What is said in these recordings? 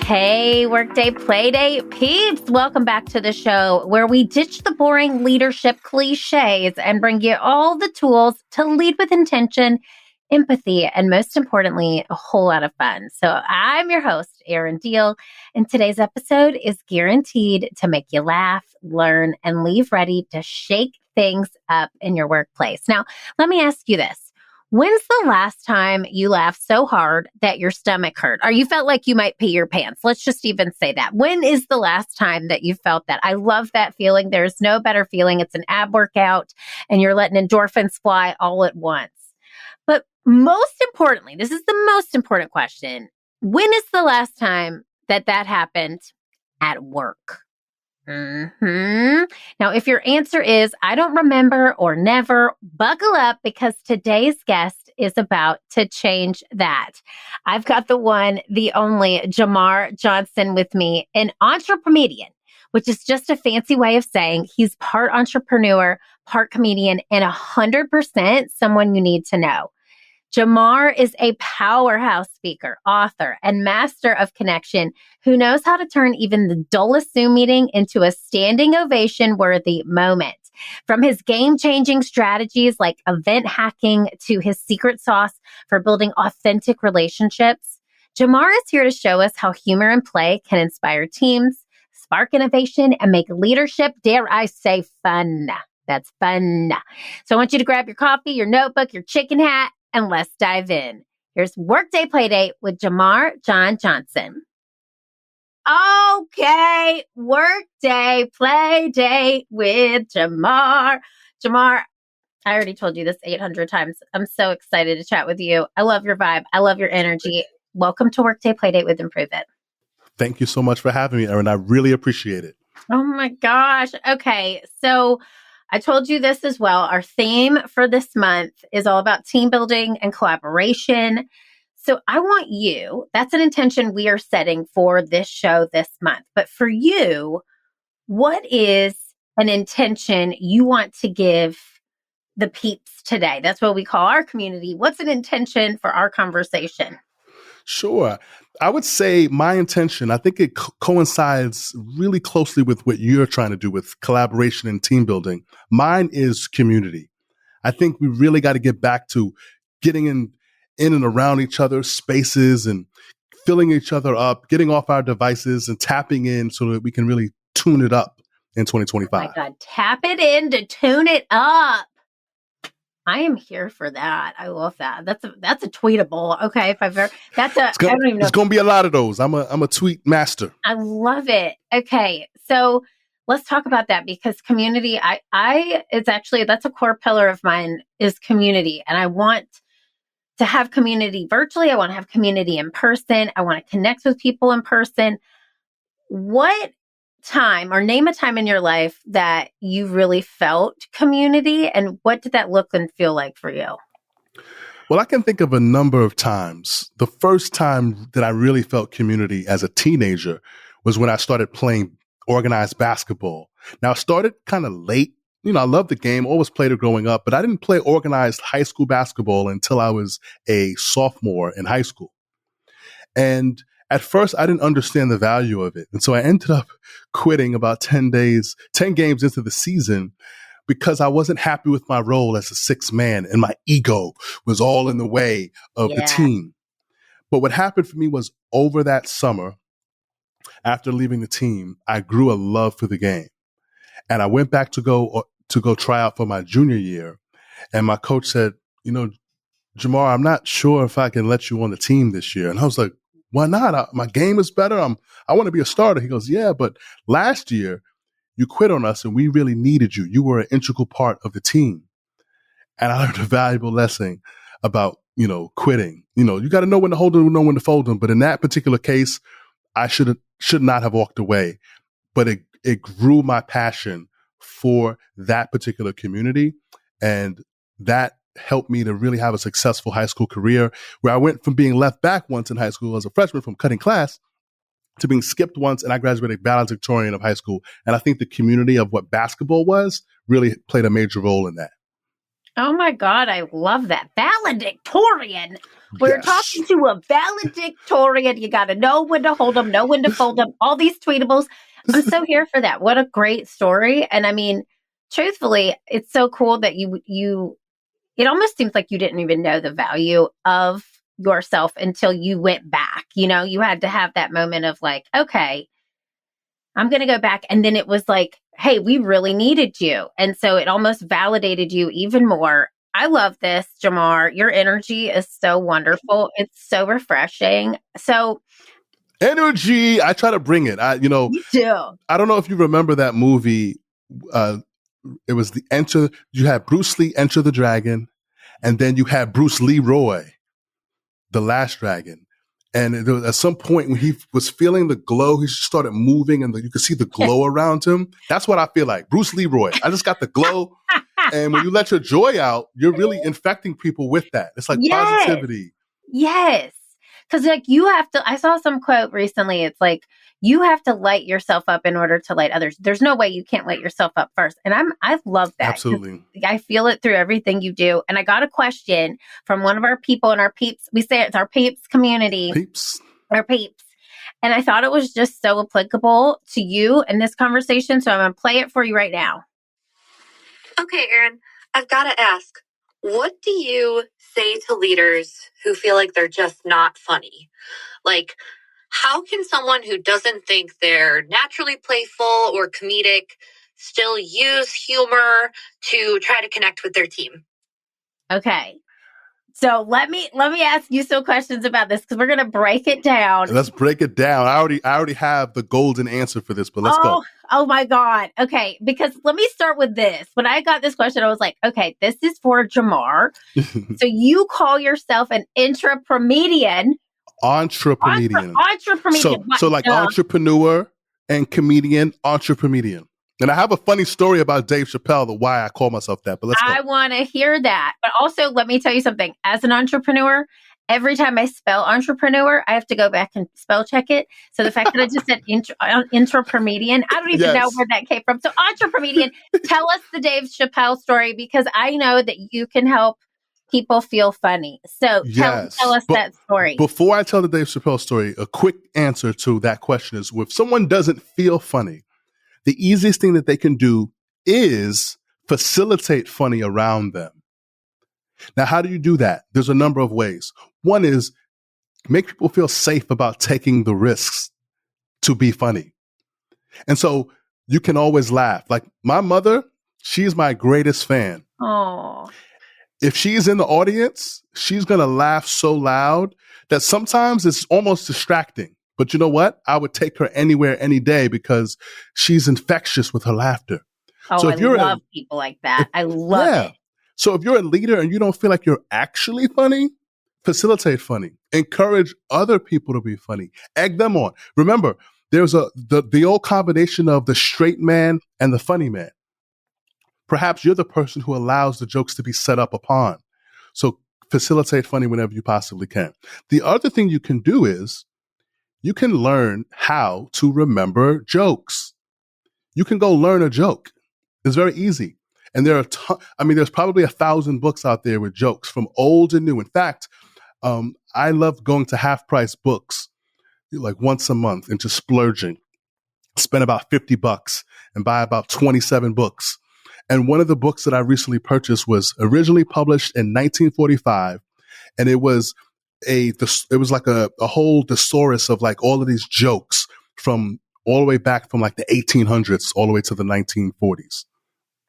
Hey, Workday Playdate peeps. Welcome back to the show where we ditch the boring leadership cliches and bring you all the tools to lead with intention, empathy, and most importantly, a whole lot of fun. So I'm your host, Erin, and today's episode is guaranteed to make you laugh, learn, and leave ready to shake things up in your workplace. Now, let me ask you this. When's the last time you laughed so hard that your stomach hurt or you felt like you might pee your pants? Let's just even say that. When is the last time that you felt that? I love that feeling. There's no better feeling. It's an ab workout and you're letting endorphins fly all at once. But most importantly, this is the most important question. When is the last time that happened at work? Now, if your answer is, I don't remember or never, buckle up because today's guest is about to change that. I've got the one, the only JaMarr Johnson with me, an entrepreneur, which is just a fancy way of saying he's part entrepreneur, part comedian, and 100% someone you need to know. JaMarr is a powerhouse speaker, author, and master of connection who knows how to turn even the dullest Zoom meeting into a standing ovation-worthy moment. From his game-changing strategies like event hacking to his secret sauce for building authentic relationships, JaMarr is here to show us how humor and play can inspire teams, spark innovation, and make leadership, dare I say, fun. That's fun. So I want you to grab your coffee, your notebook, your chicken hat, and let's dive in. Here's Workday Playdate with JaMarr John Johnson. Okay, Workday Playdate with JaMarr. JaMarr, I already told you this 800 times. I'm so excited to chat with you. I love your vibe. I love your energy. Welcome to Workday Playdate with Improve It. Thank you so much for having me, Erin. I really appreciate it. Oh my gosh. Okay, so I told you this as well. Our theme for this month is all about team building and collaboration. So I want you, that's an intention we are setting for this show this month. But for you, what is an intention you want to give the peeps today? That's what we call our community. What's an intention for our conversation? Sure. I would say my intention, I think it coincides really closely with what you're trying to do with collaboration and team building. Mine is community. I think we really got to get back to getting in and around each other's spaces and filling each other up, getting off our devices and tapping in so that we can really tune it up in 2025. Oh my God, tap it in to tune it up. I am here for that. I love that. That's a tweetable. Okay, if I've ever I don't even know. It's going to be a lot of those. I'm a tweet master. I love it. Okay, so let's talk about that because community. That's a core pillar of mine is community, and I want to have community virtually. I want to have community in person. I want to connect with people in person. What time or name a time in your life that you really felt community and what did that look and feel like for you? Well, I can think of a number of times. The first time that I really felt community as a teenager was when I started playing organized basketball. Now, I started kind of late. You know, I loved the game, always played it growing up, but I didn't play organized high school basketball until I was a sophomore in high school. And at first, I didn't understand the value of it. And so I ended up quitting about 10 games into the season because I wasn't happy with my role as a sixth man and my ego was all in the way of the team. But what happened for me was over that summer, after leaving the team, I grew a love for the game. And I went back to go try out for my junior year. And my coach said, you know, JaMarr, I'm not sure if I can let you on the team this year. And I was like, why not? My game is better. I want to be a starter. He goes, yeah, but last year you quit on us and we really needed you. You were an integral part of the team. And I learned a valuable lesson about, quitting. You got to know when to hold them, know when to fold them. But in that particular case, I should not have walked away. But it grew my passion for that particular community. And that helped me to really have a successful high school career where I went from being left back once in high school as a freshman from cutting class to being skipped once, and I graduated valedictorian of high school. And I think the community of what basketball was really played a major role in that. Oh my God, I love that. Valedictorian. We're Yes. talking to a valedictorian. You got to know when to hold them, know when to fold them, all these tweetables. I'm so here for that. What a great story. And I mean, truthfully, it's so cool that it almost seems like you didn't even know the value of yourself until you went back. You had to have that moment of like, okay, I'm going to go back. And then it was like, hey, we really needed you. And so it almost validated you even more. I love this, JaMarr. Your energy is so wonderful. It's so refreshing. So Energy. I try to bring it. you do. I don't know if you remember that movie. It was you had Bruce Lee Enter the Dragon, and then you had Bruce Leroy, the Last Dragon. And at some point when he was feeling the glow, he started moving and you could see the glow around him. That's what I feel like. Bruce Leroy. I just got the glow. And when you let your joy out, you're really infecting people with that. It's like positivity. Yes. Because like I saw some quote recently. It's like, you have to light yourself up in order to light others. There's no way you can't light yourself up first. And I love that. Absolutely. I feel it through everything you do. And I got a question from one of our people in our peeps. We say it's our peeps community. Our peeps. And I thought it was just so applicable to you in this conversation. So I'm going to play it for you right now. Okay, Erin, I've got to ask, what do you say to leaders who feel like they're just not funny? Like, how can someone who doesn't think they're naturally playful or comedic still use humor to try to connect with their team? Okay. So let me ask you some questions about this because we're going to break it down. Let's break it down. I already have the golden answer for this, but let's go. Oh my God. Okay. Because let me start with this. When I got this question, I was like, okay, this is for JaMarr. So you call yourself an intrapreneur. Entrepreneur. So like entrepreneur and comedian, entrepreneur. And I have a funny story about Dave Chappelle, the why I call myself that, but let's go. I want to hear that. But also, let me tell you something. As an entrepreneur, every time I spell entrepreneur, I have to go back and spell check it. So the fact that I just said intrapreneur, I don't even know where that came from. So entrepreneur, tell us the Dave Chappelle story because I know that you can help people feel funny. So tell us that story. Before I tell the Dave Chappelle story, a quick answer to that question is if someone doesn't feel funny, the easiest thing that they can do is facilitate funny around them. Now, how do you do that? There's a number of ways. One is make people feel safe about taking the risks to be funny. And so you can always laugh. Like my mother, she's my greatest fan. Oh. If she's in the audience, she's going to laugh so loud that sometimes it's almost distracting. But you know what? I would take her anywhere, any day because she's infectious with her laughter. Oh, so I love people like that. I love it. So if you're a leader and you don't feel like you're actually funny, facilitate funny. Encourage other people to be funny. Egg them on. Remember, there's the old combination of the straight man and the funny man. Perhaps you're the person who allows the jokes to be set up upon. So facilitate funny whenever you possibly can. The other thing you can do is you can learn how to remember jokes. You can go learn a joke. It's very easy. And there are, there's probably 1,000 books out there with jokes from old and new. In fact, I love going to half price books like once a month and just splurging, spend about $50 and buy about 27 books. And one of the books that I recently purchased was originally published in 1945. And it was like a whole thesaurus of like all of these jokes from all the way back from like the 1800s all the way to the 1940s.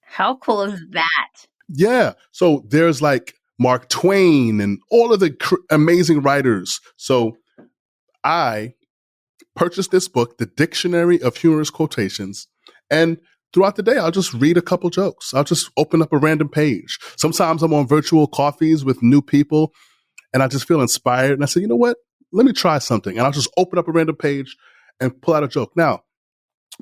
How cool is that? Yeah. So there's like Mark Twain and all of the amazing writers. So I purchased this book, The Dictionary of Humorous Quotations, and throughout the day, I'll just read a couple jokes. I'll just open up a random page. Sometimes I'm on virtual coffees with new people and I just feel inspired. And I say, you know what? Let me try something. And I'll just open up a random page and pull out a joke. Now,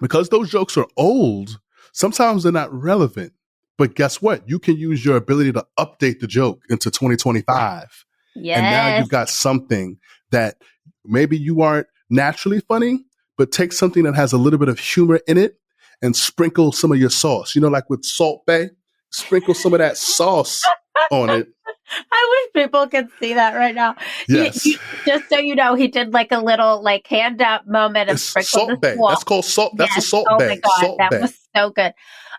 because those jokes are old, sometimes they're not relevant. But guess what? You can use your ability to update the joke into 2025. Yes. And now you've got something that maybe you aren't naturally funny, but take something that has a little bit of humor in it and sprinkle some of your sauce. You know, like with Salt Bae, sprinkle some of that sauce on it. I wish people could see that right now. Yes. Just so you know, he did like a little like hand up moment of sprinkle salt bag. That's called salt. That's a salt bag. Oh my God, salt that bag. was so good.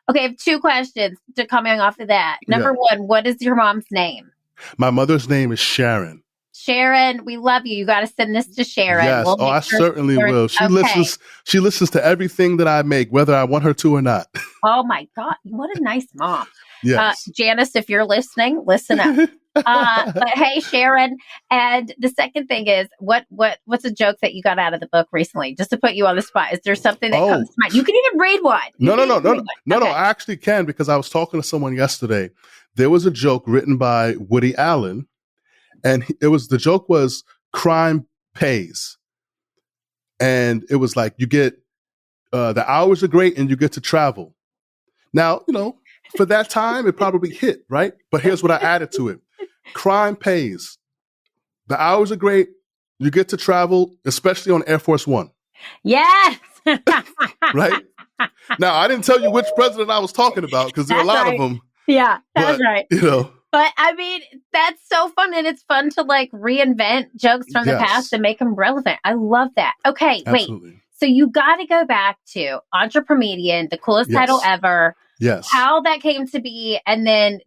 Okay, I have 2 questions coming off of that. Number 1, what is your mom's name? My mother's name is Sharon. Sharon, we love you. You got to send this to Sharon. Yes. I certainly will. She listens to everything that I make, whether I want her to or not. Oh my God. What a nice mom. Yes. Janice, if you're listening, listen up. But hey, Sharon. And the second thing is, what's a joke that you got out of the book recently? Just to put you on the spot. Is there something that comes to mind? You can even read one. No, I actually can, because I was talking to someone yesterday. There was a joke written by Woody Allen, and the joke was crime pays. And it was like, you get, the hours are great and you get to travel. Now, for that time, it probably hit, right? But here's what I added to it. Crime pays. The hours are great. You get to travel, especially on Air Force One. Yes. Right? Now, I didn't tell you which president I was talking about, because there are a lot of them. Yeah, that's right. But I mean, that's so fun. And it's fun to like reinvent jokes from the past and make them relevant. I love that. Okay, Absolutely. Wait. So you got to go back to Entrepreneur, the coolest title ever. Yes. How that came to be. And then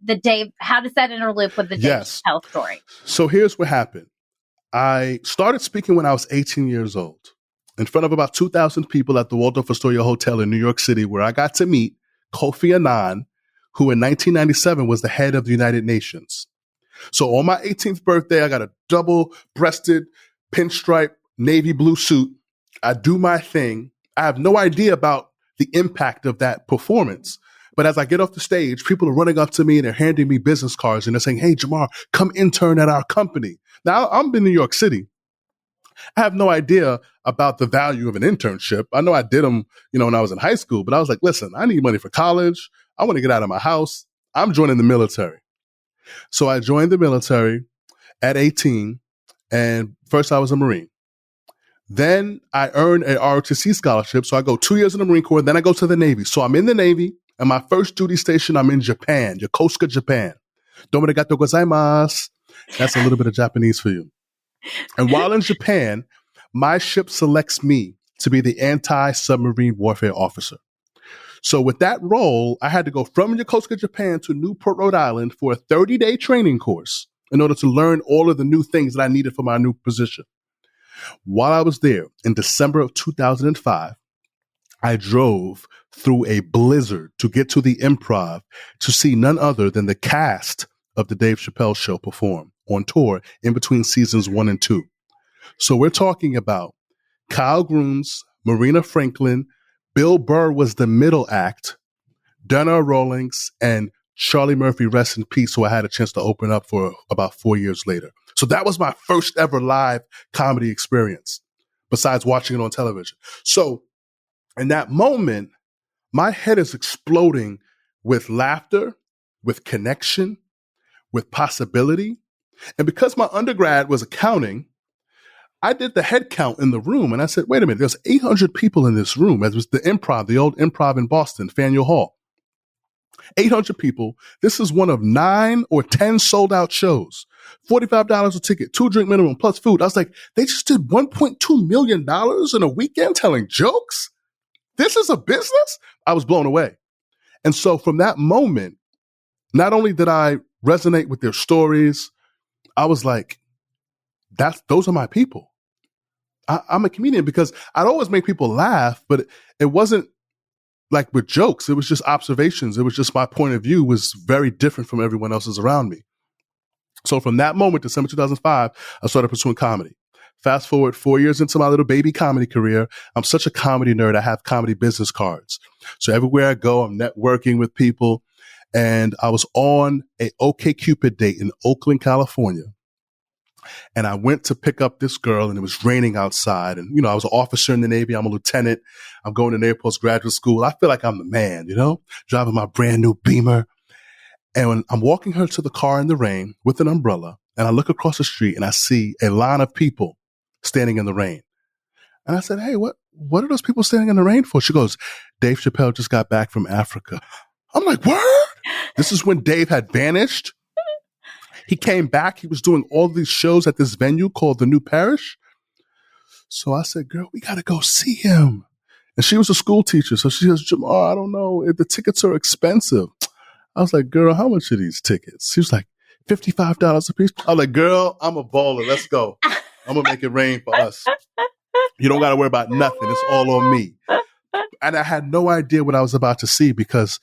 how does that interloop with the Dave Chappelle story? So here's what happened. I started speaking when I was 18 years old in front of about 2,000 people at the Waldorf Astoria Hotel in New York City, where I got to meet Kofi Annan, who in 1997 was the head of the United Nations. So on my 18th birthday, I got a double-breasted pinstripe navy blue suit. I do my thing. I have no idea about the impact of that performance. But as I get off the stage, people are running up to me and they're handing me business cards and they're saying, "Hey, JaMarr, come intern at our company." Now, I'm in New York City. I have no idea about the value of an internship. I know I did them, when I was in high school, but I was like, listen, I need money for college. I want to get out of my house. I'm joining the military. So I joined the military at 18, and first I was a Marine. Then I earned a ROTC scholarship. So I go 2 years in the Marine Corps. Then I go to the Navy. So I'm in the Navy, and my first duty station, I'm in Japan, Yokosuka, Japan. Domoregato gozaimasu. That's a little bit of Japanese for you. And while in Japan, my ship selects me to be the anti-submarine warfare officer. So with that role, I had to go from Yokosuka, Japan to Newport, Rhode Island for a 30-day training course in order to learn all of the new things that I needed for my new position. While I was there in December of 2005, I drove through a blizzard to get to the Improv to see none other than the cast of the Dave Chappelle Show perform on tour in between seasons 1 and 2. So we're talking about Kyle Grooms, Marina Franklin, Bill Burr was the middle act, Donna Rawlings, and Charlie Murphy, rest in peace, who I had a chance to open up for about 4 years later. So that was my first ever live comedy experience, besides watching it on television. So in that moment, my head is exploding with laughter, with connection, with possibility. And because my undergrad was accounting, I did the head count in the room, and I said, wait a minute, there's 800 people in this room. It was the Improv, the old Improv in Boston, Faneuil Hall. 800 people. This is one of 9 or 10 sold out shows. $45 a ticket, 2 drink minimum plus food. I was like, they just did $1.2 million in a weekend telling jokes? This is a business? I was blown away. And so from that moment, not only did I resonate with their stories, I was like, those are my people. I'm a comedian, because I'd always make people laugh, but it wasn't like with jokes. It was just observations. It was just my point of view was very different from everyone else's around me. So from that moment, December 2005, I started pursuing comedy. Fast forward 4 years into my little baby comedy career. I'm such a comedy nerd. I have comedy business cards. So everywhere I go, I'm networking with people. And I was on a OkCupid date in Oakland, California. And I went to pick up this girl, and it was raining outside. And, I was an officer in the Navy. I'm a lieutenant. I'm going to Naval Postgraduate School. I feel like I'm the man, driving my brand new Beamer. And when I'm walking her to the car in the rain with an umbrella, and I look across the street and I see a line of people standing in the rain. And I said, hey, what are those people standing in the rain for? She goes, Dave Chappelle just got back from Africa. I'm like, word? This is when Dave had vanished. He came back. He was doing all these shows at this venue called the New Parish. So I said, girl, we got to go see him. And she was a school teacher. So she says, JaMarr, I don't know. The tickets are expensive. I was like, girl, how much are these tickets? She was like, $55 a piece. I was like, girl, I'm a baller. Let's go. I'm going to make it rain for us. You don't got to worry about nothing. It's all on me. And I had no idea what I was about to see because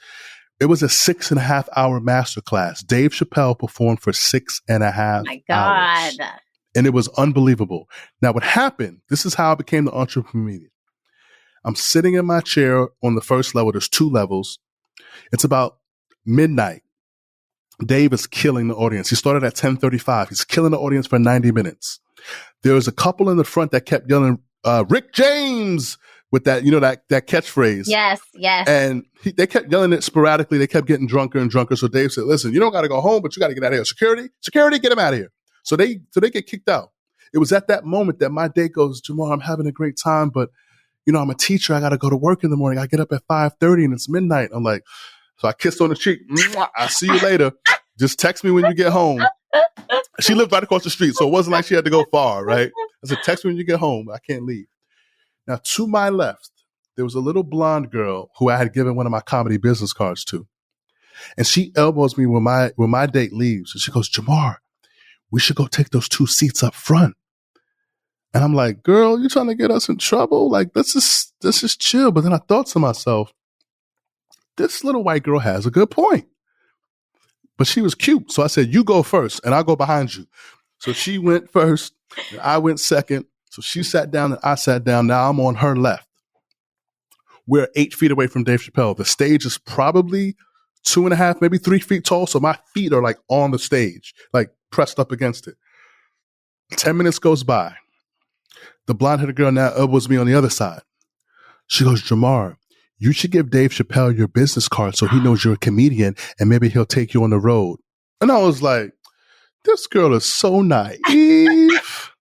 it was a 6.5 hour masterclass. Dave Chappelle performed for 6.5 My God. hours. And it was unbelievable. Now, what happened, this is how I became the entrepreneur. I'm sitting in my chair on the first level. There's 2 levels. It's about midnight. Dave is killing the audience. He started at 10:35. He's killing the audience for 90 minutes. There was a couple in the front that kept yelling, Rick James, with that, that catchphrase. Yes. And they kept yelling it sporadically. They kept getting drunker and drunker. So Dave said, listen, you don't got to go home, but you got to get out of here. Security, get him out of here. So they get kicked out. It was at that moment that my day goes, JaMarr, I'm having a great time, but I'm a teacher. I got to go to work in the morning. I get up at 5:30 and it's midnight. I'm like, so I kissed on the cheek. I'll see you later. Just text me when you get home. She lived right across the street, so it wasn't like she had to go far, right? I said, text me when you get home. I can't leave. Now, to my left, there was a little blonde girl who I had given one of my comedy business cards to. And she elbows me when my date leaves. And she goes, JaMarr, we should go take those 2 seats up front. And I'm like, girl, you trying to get us in trouble? Like, let's just chill. But then I thought to myself, this little white girl has a good point. But she was cute. So I said, you go first and I'll go behind you. So she went first and I went second. So she sat down and I sat down. Now I'm on her left. We're 8 feet away from Dave Chappelle. The stage is probably 2.5, maybe 3 feet tall. So my feet are like on the stage, like pressed up against it. 10 minutes goes by. The blonde-headed girl now elbows me on the other side. She goes, JaMarr, you should give Dave Chappelle your business card so he knows you're a comedian and maybe he'll take you on the road. And I was like, this girl is so naive.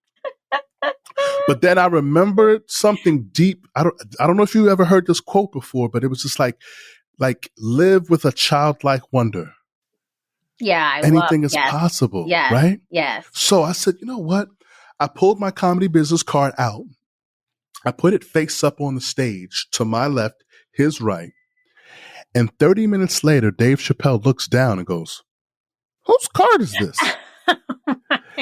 But then I remembered something deep. I don't know if you ever heard this quote before, but it was just like live with a childlike wonder. Yeah. Anything is possible, yes, right? Yes. So I said, you know what? I pulled my comedy business card out. I put it face up on the stage to my left, his right. And 30 minutes later, Dave Chappelle looks down and goes, whose card is this?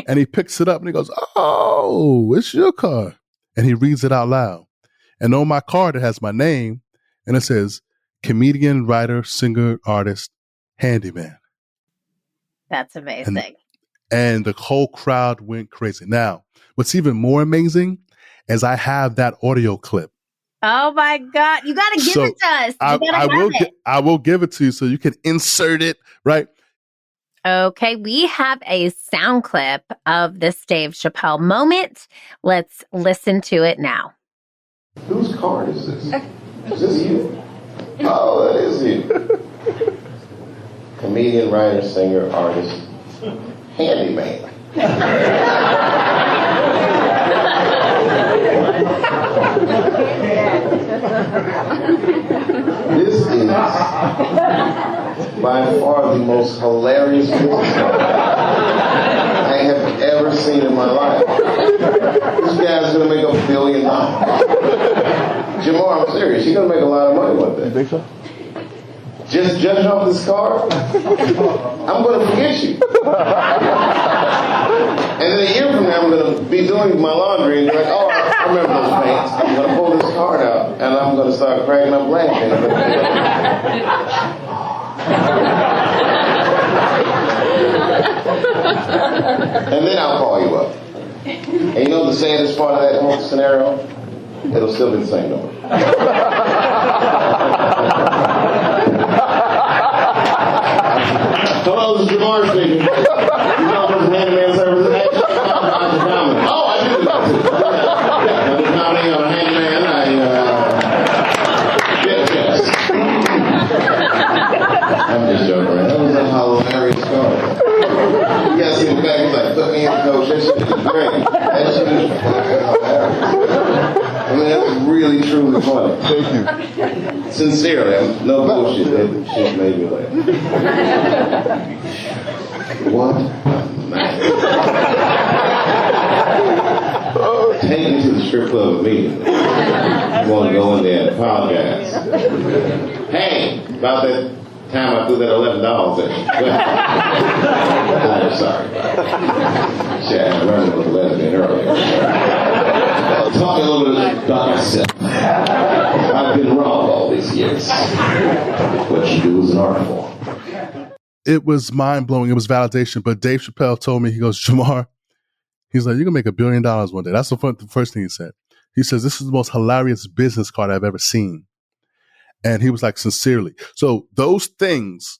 And he picks it up and he goes, oh, it's your card. And he reads it out loud. And on my card, it has my name and it says comedian, writer, singer, artist, handyman. That's amazing. And the whole crowd went crazy. Now, what's even more amazing is I have that audio clip. Oh my God. You got to give it to us. I will give it to you so you can insert it, right? Okay, we have a sound clip of this Dave Chappelle moment. Let's listen to it now. Whose card is this? Is this you? Oh, that is you. Comedian, writer, singer, artist, handyman. This is by far the most hilarious business I have ever seen in my life. This guy's gonna make $1 billion. JaMarr, I'm serious. You're gonna make a lot of money one day. You think so? Just judging off this card, I'm gonna forget you. And then a year from now, I'm gonna be doing my laundry and be like, oh, I remember those paints. I'm gonna pull this card out and I'm gonna start cracking up laughing. And then I'll call you up. And you know the saddest part of that whole scenario? It'll still be the same number. Hello, this is JaMarr speaking. You call for handyman services? Oh, I do that too. Yeah, I'm counting on a handyman. Yes. I'm just joking, man. That was a hilarious story. You gotta see the back. He's like, put me in, coach. That shit is great. That shit is fucking hilarious. I mean, that's really, truly funny. Thank you. Sincerely, no bullshit. That shit made me laugh. What a man. Take me to the strip club immediately. You want to go in there and apologize. Hey, about that time I threw that $11 at you. I'm sorry. Shit, I learned a little lesbian earlier. Talk a little bit about myself. I've been wrong all these years. What you do is an art form. It was mind-blowing. It was validation. But Dave Chappelle told me, he goes, JaMarr, he's like, you're going to make $1 billion one day. That's the first thing he said. He says, this is the most hilarious business card I've ever seen. And he was like, sincerely. So those things,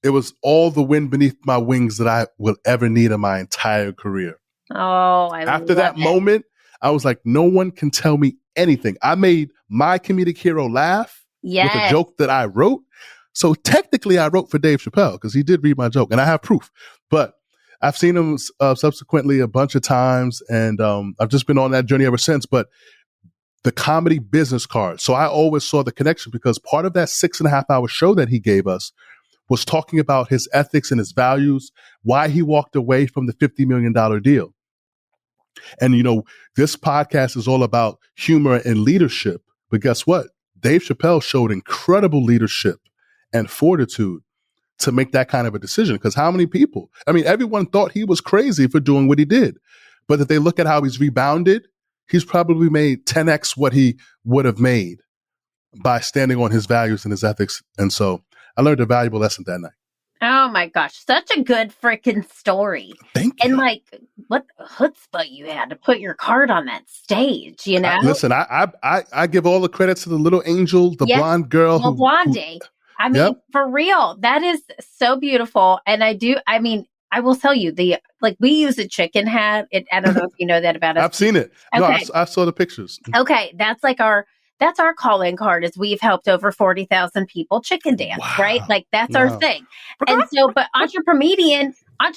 it was all the wind beneath my wings that I will ever need in my entire career. Oh, After that moment, I was like, no one can tell me anything. I made my comedic hero laugh with a joke that I wrote. So technically I wrote for Dave Chappelle because he did read my joke and I have proof. But I've seen him subsequently a bunch of times and I've just been on that journey ever since. But the comedy business card. So I always saw the connection because part of that 6.5 hour show that he gave us was talking about his ethics and his values, why he walked away from the $50 million deal. And, you know, this podcast is all about humor and leadership. But guess what? Dave Chappelle showed incredible leadership and fortitude to make that kind of a decision. Because how many people? I mean, everyone thought he was crazy for doing what he did. But if they look at how he's rebounded, he's probably made 10x what he would have made by standing on his values and his ethics. And so I learned a valuable lesson that night. Oh my gosh, such a good freaking story. Thank you. And like, what chutzpah you had to put your card on that stage, you know? Listen, I give all the credit to the little angel, the blonde girl. Well, Blondie. I mean, for real, that is so beautiful. And I will tell you, we use a chicken hat. I don't know if you know that about us. I've seen it. Okay. No, I saw the pictures. Okay, that's our calling card is we've helped over 40,000 people chicken dance, right? Like that's our thing. And so, but entrepreneur, am I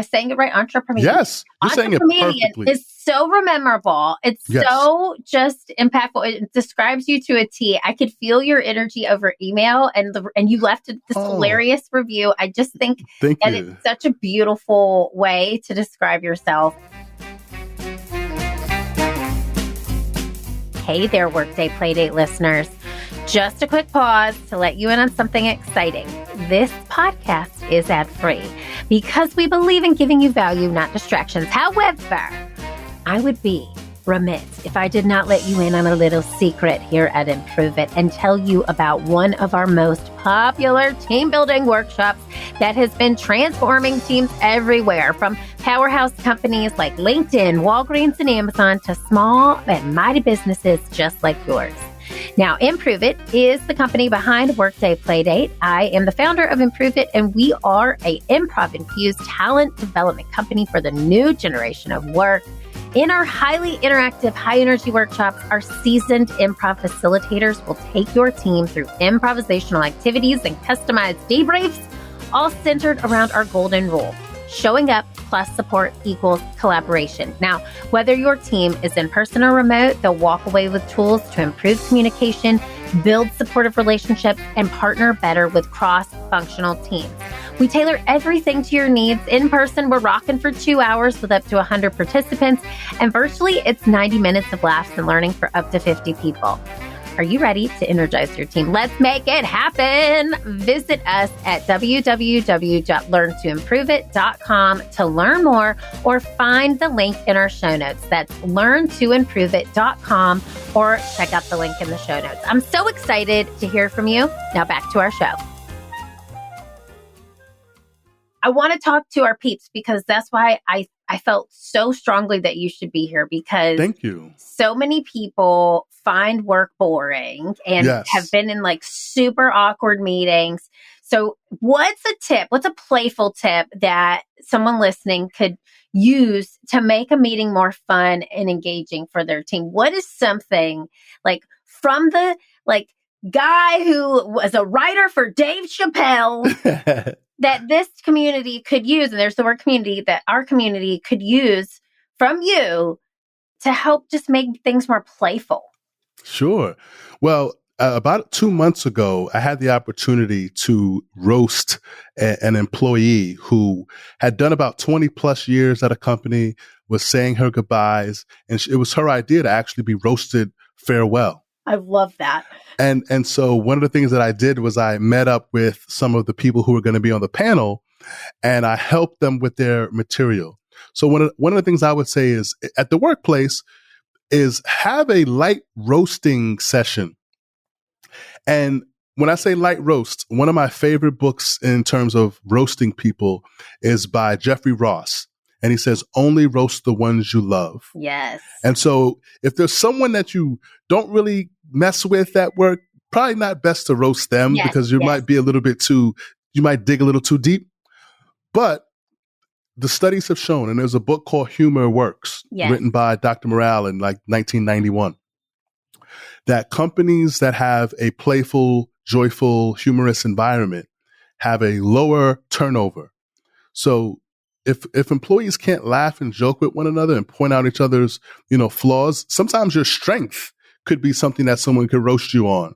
saying it right? Entrepreneur. Yes, you're saying it perfectly. Is so memorable. It's so just impactful. It describes you to a T. I could feel your energy over email and you left this hilarious review. I just think it's such a beautiful way to describe yourself. Hey there, Workday Playdate listeners. Just a quick pause to let you in on something exciting. This podcast is ad-free because we believe in giving you value, not distractions. However, I would be remiss if I did not let you in on a little secret here at Improve It and tell you about one of our most popular team building workshops that has been transforming teams everywhere, from powerhouse companies like LinkedIn, Walgreens, and Amazon to small and mighty businesses just like yours. Now, Improve It is the company behind Workday Playdate. I am the founder of Improve It, and we are an improv-infused talent development company for the new generation of work. In our highly interactive, high-energy workshops, our seasoned improv facilitators will take your team through improvisational activities and customized debriefs, all centered around our golden rule. Showing up plus support equals collaboration. Now, whether your team is in person or remote, they'll walk away with tools to improve communication, build supportive relationships, and partner better with cross-functional teams. We tailor everything to your needs. In person, we're rocking for 2 hours with up to 100 participants, and virtually, it's 90 minutes of laughs and learning for up to 50 people. Are you ready to energize your team? Let's make it happen. Visit us at www.learntoimproveit.com to learn more or find the link in our show notes. That's learntoimproveit.com or check out the link in the show notes. I'm so excited to hear from you. Now back to our show. I want to talk to our peeps because that's why I felt so strongly that you should be here, because thank you. So many people find work boring and have been in like super awkward meetings. So what's a tip? What's a playful tip that someone listening could use to make a meeting more fun and engaging for their team? What is something like from the guy who was a writer for Dave Chappelle that this community could use, and there's the word community, that our community could use from you to help just make things more playful? Sure. Well, About 2 months ago, I had the opportunity to roast an employee who had done about 20 plus years at a company, was saying her goodbyes, and it was her idea to actually be roasted farewell. I love that. And so one of the things that I did was I met up with some of the people who were going to be on the panel, and I helped them with their material. So one of the things I would say is at the workplace is have a light roasting session. And when I say light roast, one of my favorite books in terms of roasting people is by Jeffrey Ross. And he says, only roast the ones you love. Yes. And so if there's someone that you don't really mess with at work, probably not best to roast them because you might be you might dig a little too deep. But the studies have shown, and there's a book called Humor Works, written by Dr. Morale in like 1991. That companies that have a playful, joyful, humorous environment have a lower turnover. So if employees can't laugh and joke with one another and point out each other's, flaws, sometimes your strength could be something that someone could roast you on,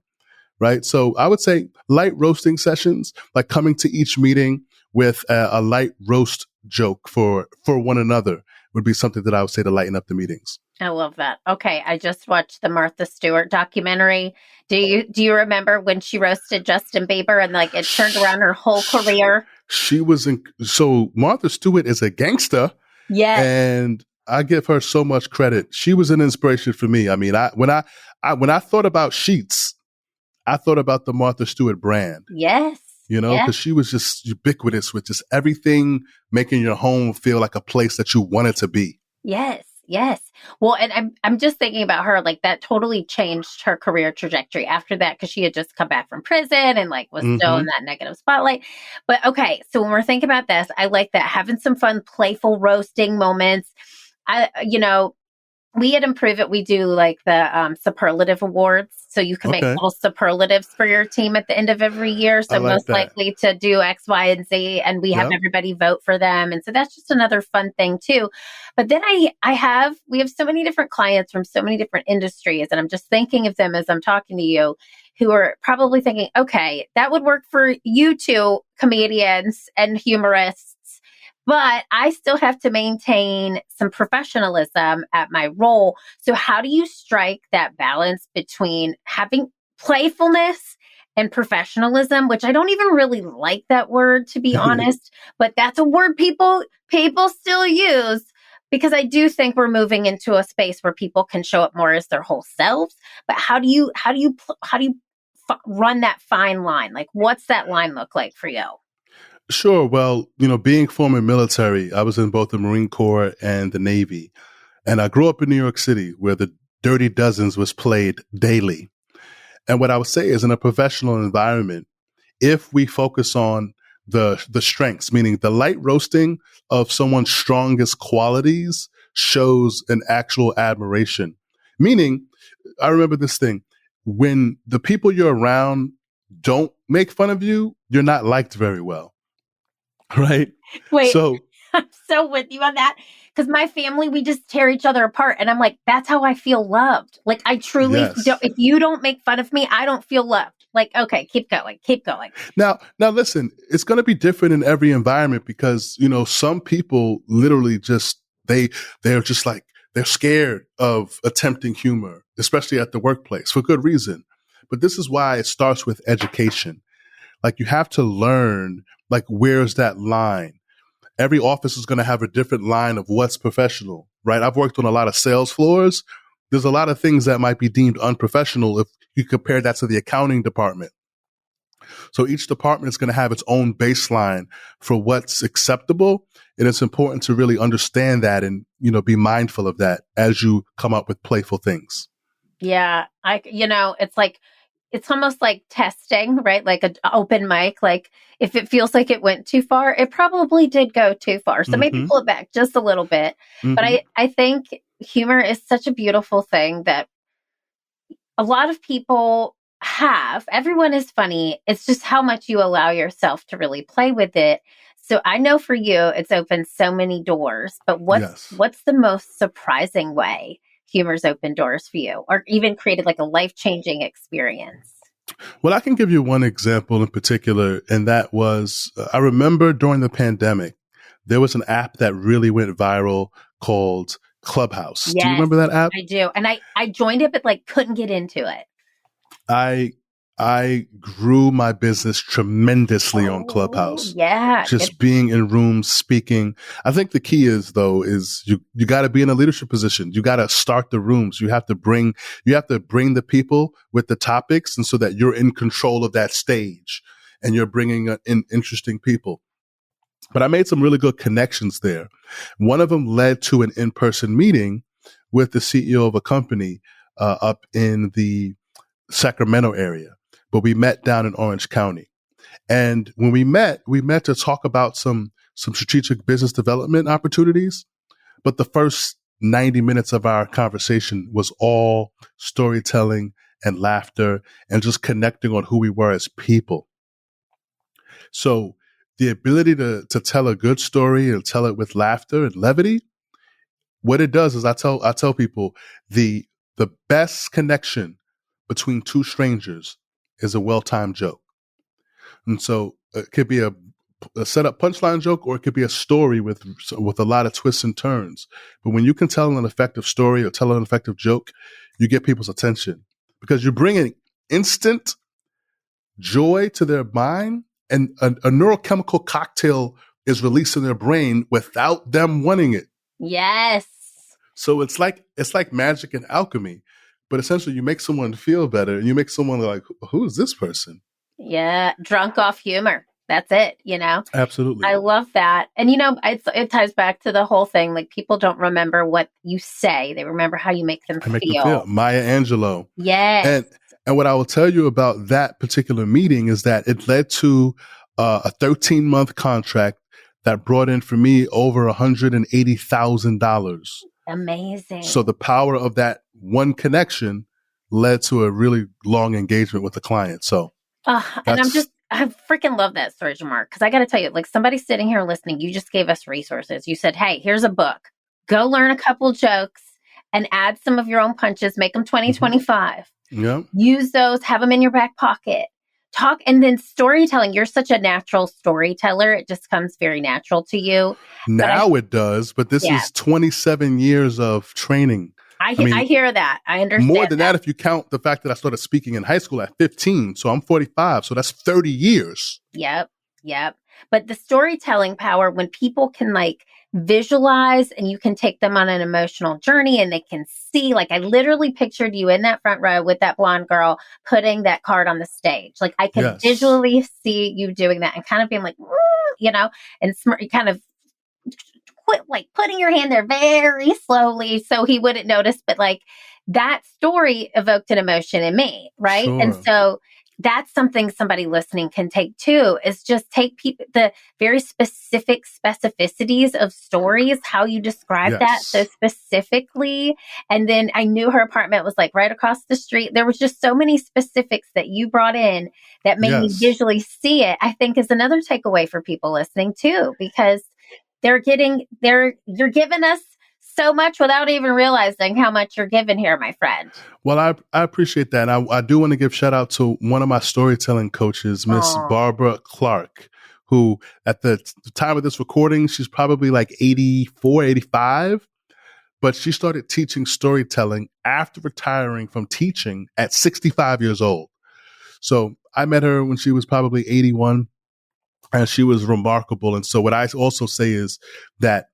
right? So I would say light roasting sessions, like coming to each meeting with a light roast joke for one another, would be something that I would say to lighten up the meetings. I love that. Okay, I just watched the Martha Stewart documentary. Do you remember when she roasted Justin Bieber and like it turned around her whole career? So Martha Stewart is a gangster. Yes. And I give her so much credit. She was an inspiration for me. I mean, when I thought about sheets, I thought about the Martha Stewart brand. Yes. Because she was just ubiquitous with just everything, making your home feel like a place that you want it to be. Yes. Yes. Well, and I'm just thinking about her, like that totally changed her career trajectory after that, because she had just come back from prison and like was still in that negative spotlight. But okay, so when we're thinking about this, I like that, having some fun, playful roasting moments. We at Improve It, we do like the superlative awards. So you can make little superlatives for your team at the end of every year. So most likely to do X, Y, and Z. And we have everybody vote for them. And so that's just another fun thing too. But then we have so many different clients from so many different industries. And I'm just thinking of them as I'm talking to you, who are probably thinking, okay, that would work for you two comedians and humorists. But I still have to maintain some professionalism at my role. So how do you strike that balance between having playfulness and professionalism, which I don't even really like that word, to be honest, but that's a word people still use, because I do think we're moving into a space where people can show up more as their whole selves. But how do you run that fine line? Like, what's that line look like for you? Sure. Well, being former military, I was in both the Marine Corps and the Navy. And I grew up in New York City, where the Dirty Dozens was played daily. And what I would say is, in a professional environment, if we focus on the strengths, meaning the light roasting of someone's strongest qualities shows an actual admiration. Meaning, I remember this thing, when the people you're around don't make fun of you, you're not liked very well. Right. Wait, I'm so with you on that, because my family, we just tear each other apart. And I'm like, that's how I feel loved. Like, I truly don't, if you don't make fun of me, I don't feel loved. Like, okay, keep going. Now, listen, it's going to be different in every environment, because, some people literally just, they're just like, they're scared of attempting humor, especially at the workplace, for good reason. But this is why it starts with education. Like, you have to learn, like, where's that line? Every office is going to have a different line of what's professional, right? I've worked on a lot of sales floors. There's a lot of things that might be deemed unprofessional if you compare that to the accounting department. So each department is going to have its own baseline for what's acceptable. And it's important to really understand that and, be mindful of that as you come up with playful things. Yeah. It's almost like testing, right? Like an open mic. Like, if it feels like it went too far, it probably did go too far. So maybe pull it back just a little bit. But I think humor is such a beautiful thing that a lot of people have. Everyone is funny. It's just how much you allow yourself to really play with it. So I know for you, it's opened so many doors. But what's the most surprising way humor's opened doors for you or even created like a life-changing experience? Well, I can give you one example in particular, and that was, I remember during the pandemic, there was an app that really went viral called Clubhouse. Do you Yes, remember that app? I do. And I joined it, but like couldn't get into it. I grew my business tremendously on Clubhouse. Yeah. Just being in rooms, speaking. I think the key is you got to be in a leadership position. You got to start the rooms. You have to bring the people with the topics, and so that you're in control of that stage and you're bringing in interesting people. But I made some really good connections there. One of them led to an in-person meeting with the CEO of a company up in the Sacramento area, but we met down in Orange County. And when we met to talk about some strategic business development opportunities. But the first 90 minutes of our conversation was all storytelling and laughter and just connecting on who we were as people. So the ability to tell a good story and tell it with laughter and levity, what it does is I tell people the best connection between two strangers is a well-timed joke. And so it could be a set-up punchline joke, or it could be a story with a lot of twists and turns. But when you can tell an effective story or tell an effective joke, you get people's attention because you're bringing instant joy to their mind, and a neurochemical cocktail is released in their brain without them wanting it. Yes. So it's like magic and alchemy, but essentially you make someone feel better and you make someone like, who is this person? Yeah. Drunk off humor. That's it, Absolutely. I love that. And, it ties back to the whole thing. Like, people don't remember what you say. They remember how you make them feel. Maya Angelou. Yes. And what I will tell you about that particular meeting is that it led to a 13-month contract that brought in for me over $180,000. Amazing. So the power of that one connection led to a really long engagement with the client. So, and I freaking love that story, JaMarr, because I got to tell you, like, somebody sitting here listening, you just gave us resources. You said, hey, here's a book. Go learn a couple jokes and add some of your own punches. Make them 2025. Yeah. Use those. Have them in your back pocket. Talk. And then storytelling. You're such a natural storyteller. It just comes very natural to you. Now it does. But this is 27 years of training. I hear that. I understand. More than that, if you count the fact that I started speaking in high school at 15. So I'm 45. So that's 30 years. Yep. But the storytelling power, when people can like visualize and you can take them on an emotional journey and they can see, like, I literally pictured you in that front row with that blonde girl putting that card on the stage. Like, I could visually see you doing that and kind of being like, and kind of quit, like, putting your hand there very slowly so he wouldn't notice. But like, that story evoked an emotion in me, right? Sure. And so that's something somebody listening can take too, is just take the very specific specificities of stories, how you describe that so specifically. And then I knew her apartment was like right across the street. There was just so many specifics that you brought in that made me visually see it, I think is another takeaway for people listening too, because you're giving us so much without even realizing how much you're given here, my friend. Well, I appreciate that. And I do want to give shout out to one of my storytelling coaches, Miss Barbara Clark, who at the time of this recording, she's probably like 84, 85. But she started teaching storytelling after retiring from teaching at 65 years old. So I met her when she was probably 81, and she was remarkable. And so what I also say is that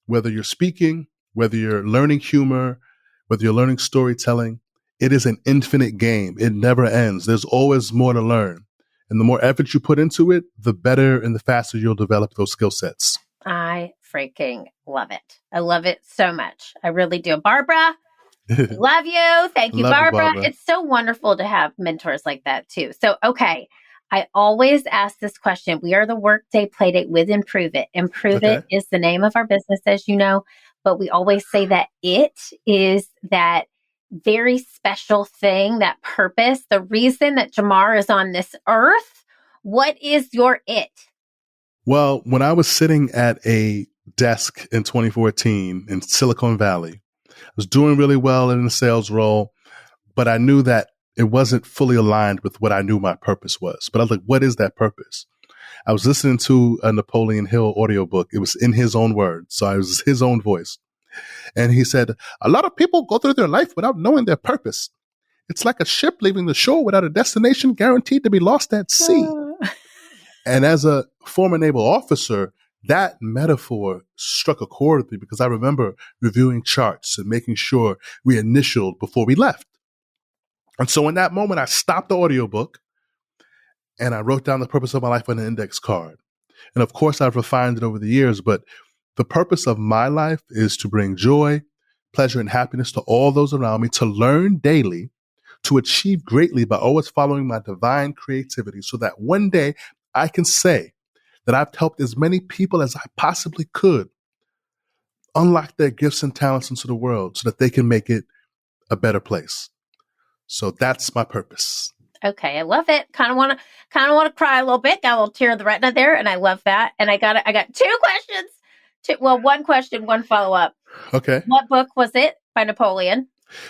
whether you're speaking, whether you're learning humor, whether you're learning storytelling, it is an infinite game. It never ends. There's always more to learn. And the more effort you put into it, the better and the faster you'll develop those skill sets. I freaking love it. I love it so much. I really do. Barbara, love you. Thank you, Barbara. It's so wonderful to have mentors like that too. So, okay. I always ask this question. We are the Workday Playdate with Improve It. Improve It is the name of our business, as you know. But we always say that it is that very special thing, that purpose, the reason that JaMarr is on this earth. What is your it? Well, when I was sitting at a desk in 2014 in Silicon Valley, I was doing really well in the sales role, but I knew that it wasn't fully aligned with what I knew my purpose was. But I was like, what is that purpose? I was listening to a Napoleon Hill audiobook. It was in his own words. So it was his own voice. And he said, a lot of people go through their life without knowing their purpose. It's like a ship leaving the shore without a destination, guaranteed to be lost at sea. And as a former naval officer, that metaphor struck a chord with me because I remember reviewing charts and making sure we initialed before we left. And so in that moment, I stopped the audiobook and I wrote down the purpose of my life on an index card. And of course, I've refined it over the years, but the purpose of my life is to bring joy, pleasure, and happiness to all those around me, to learn daily, to achieve greatly by always following my divine creativity so that one day I can say that I've helped as many people as I possibly could unlock their gifts and talents into the world so that they can make it a better place. So that's my purpose. Okay, I love it. Kind of want to cry a little bit. Got a little tear of the retina there, and I love that. And I got two questions. One question, one follow up. Okay. What book was it by Napoleon?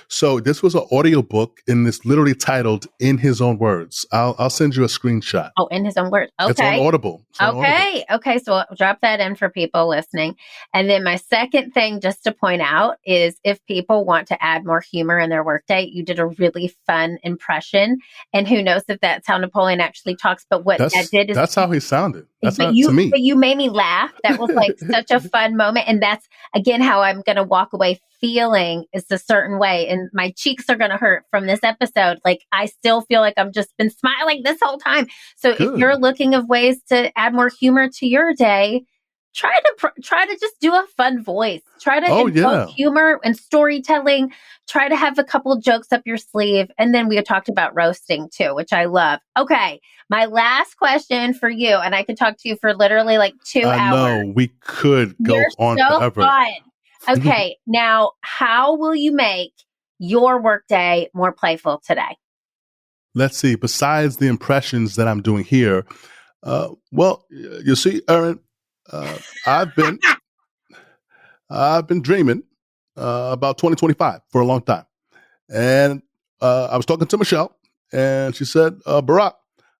So this was an audiobook, and it's literally titled "In His Own Words." I'll send you a screenshot. Oh, in his own words. Okay. It's on Audible. Okay. So I'll drop that in for people listening. And then my second thing, just to point out, is if people want to add more humor in their workday, you did a really fun impression. And who knows if that's how Napoleon actually talks? But what that did is that's how he sounded. That's to me. But you made me laugh. That was like such a fun moment. And that's, again, how I'm going to walk away feeling is a certain way. And my cheeks are going to hurt from this episode. Like, I still feel like I've just been smiling this whole time. So if you're looking of ways to add more humor to your day, try to just do a fun voice. Try to invoke humor and storytelling. Try to have a couple jokes up your sleeve. And then we talked about roasting too, which I love. Okay. My last question for you, and I could talk to you for literally like 2 hours. I know, we could go on forever. Fun. Okay. Now, how will you make your workday more playful today? Let's see. Besides the impressions that I'm doing here, well, you see, Erin, I've been dreaming about 2025 for a long time. And I was talking to Michelle, and she said, Barack,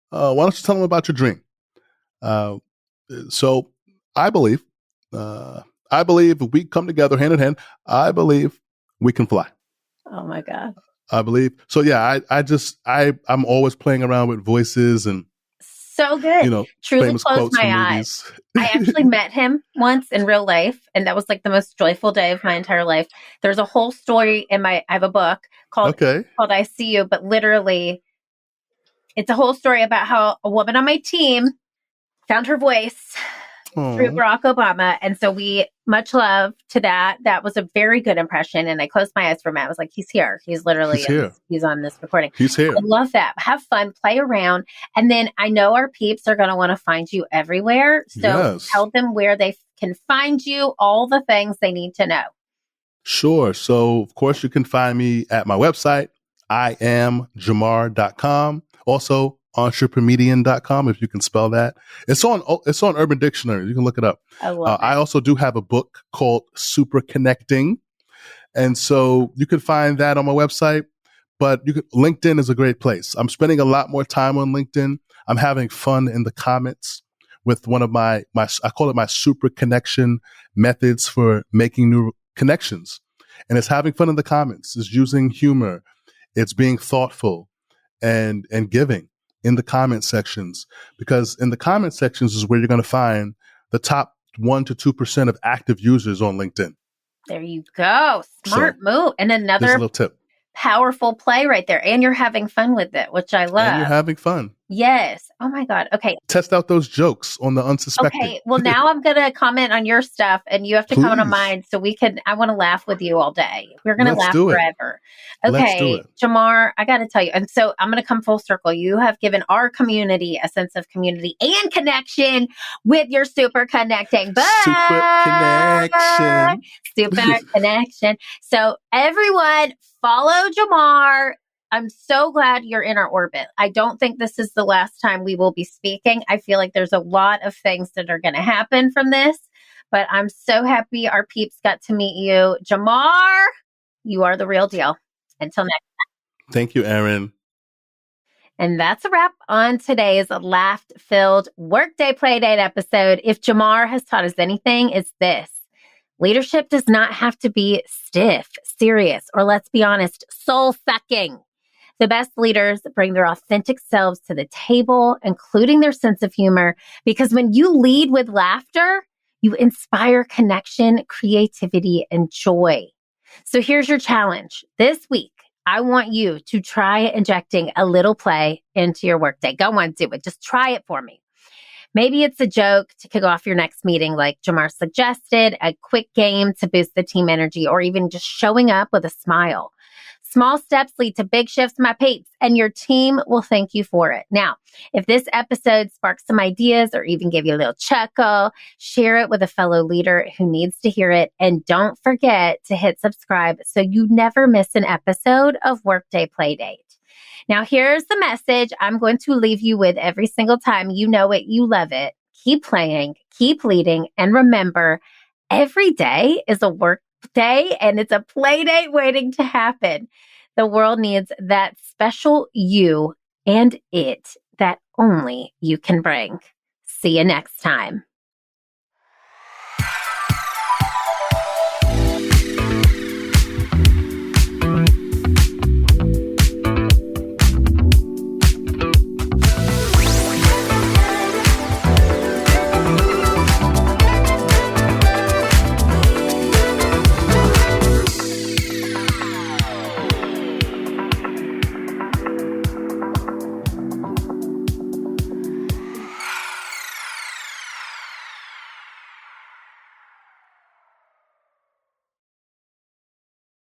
why don't you tell them about your dream? So I believe if we come together hand in hand, I believe we can fly. Oh my God. I believe. So yeah, I'm always playing around with voices and so good. Truly famous closed quotes my from eyes. movies. I actually met him once in real life, and that was like the most joyful day of my entire life. There's a whole story I have a book called I See You, but literally it's a whole story about how a woman on my team found her voice through Barack Obama. And so much love to that. That was a very good impression. And I closed my eyes for a minute. I was like, he's here. He's literally here. He's on this recording. He's here. I love that. Have fun, play around. And then I know our peeps are going to want to find you everywhere. So tell them where they can find you, all the things they need to know. Sure. So of course you can find me at my website, IamJaMarr.com. Also, entrepreneurimedian.com, if you can spell that. It's on Urban Dictionary. You can look it up. I also do have a book called Super Connecting. And so you can find that on my website, but LinkedIn is a great place. I'm spending a lot more time on LinkedIn. I'm having fun in the comments with one of my I call it my super connection methods for making new connections. And it's having fun in the comments. It's using humor. It's being thoughtful and giving in the comment sections, because in the comment sections is where you're going to find the top 1% to 2% of active users on LinkedIn. There you go. Smart move. And another little tip. Powerful play right there. And you're having fun with it, which I love. And you're having fun. Yes. Oh my God. Okay. Test out those jokes on the unsuspecting. Okay. Well, now I'm going to comment on your stuff and you have to comment on mine so I want to laugh with you all day. We're going to laugh forever. Okay. JaMarr, I got to tell you. And so I'm going to come full circle. You have given our community a sense of community and connection with your super connecting. Super connection. So everyone follow JaMarr. I'm so glad you're in our orbit. I don't think this is the last time we will be speaking. I feel like there's a lot of things that are going to happen from this, but I'm so happy our peeps got to meet you. JaMarr, You are the real deal. Until next. Thank you, Erin. And that's a wrap on today's laugh-filled Workday Playdate episode. If JaMarr has taught us anything, it's this. Leadership does not have to be stiff, serious, or let's be honest, soul-sucking. The best leaders bring their authentic selves to the table, including their sense of humor, because when you lead with laughter, you inspire connection, creativity, and joy. So here's your challenge. This week, I want you to try injecting a little play into your workday. Go on, do it. Just try it for me. Maybe it's a joke to kick off your next meeting like JaMarr suggested, a quick game to boost the team energy, or even just showing up with a smile. Small steps lead to big shifts, my peeps, and your team will thank you for it. Now, if this episode sparks some ideas or even gave you a little chuckle, share it with a fellow leader who needs to hear it. And don't forget to hit subscribe so you never miss an episode of Workday Playdate. Now, here's the message I'm going to leave you with every single time. You know it, you love it. Keep playing, keep leading, and remember, every day is a work day and it's a play date waiting to happen. The world needs that special you and it that only you can bring. See you next time.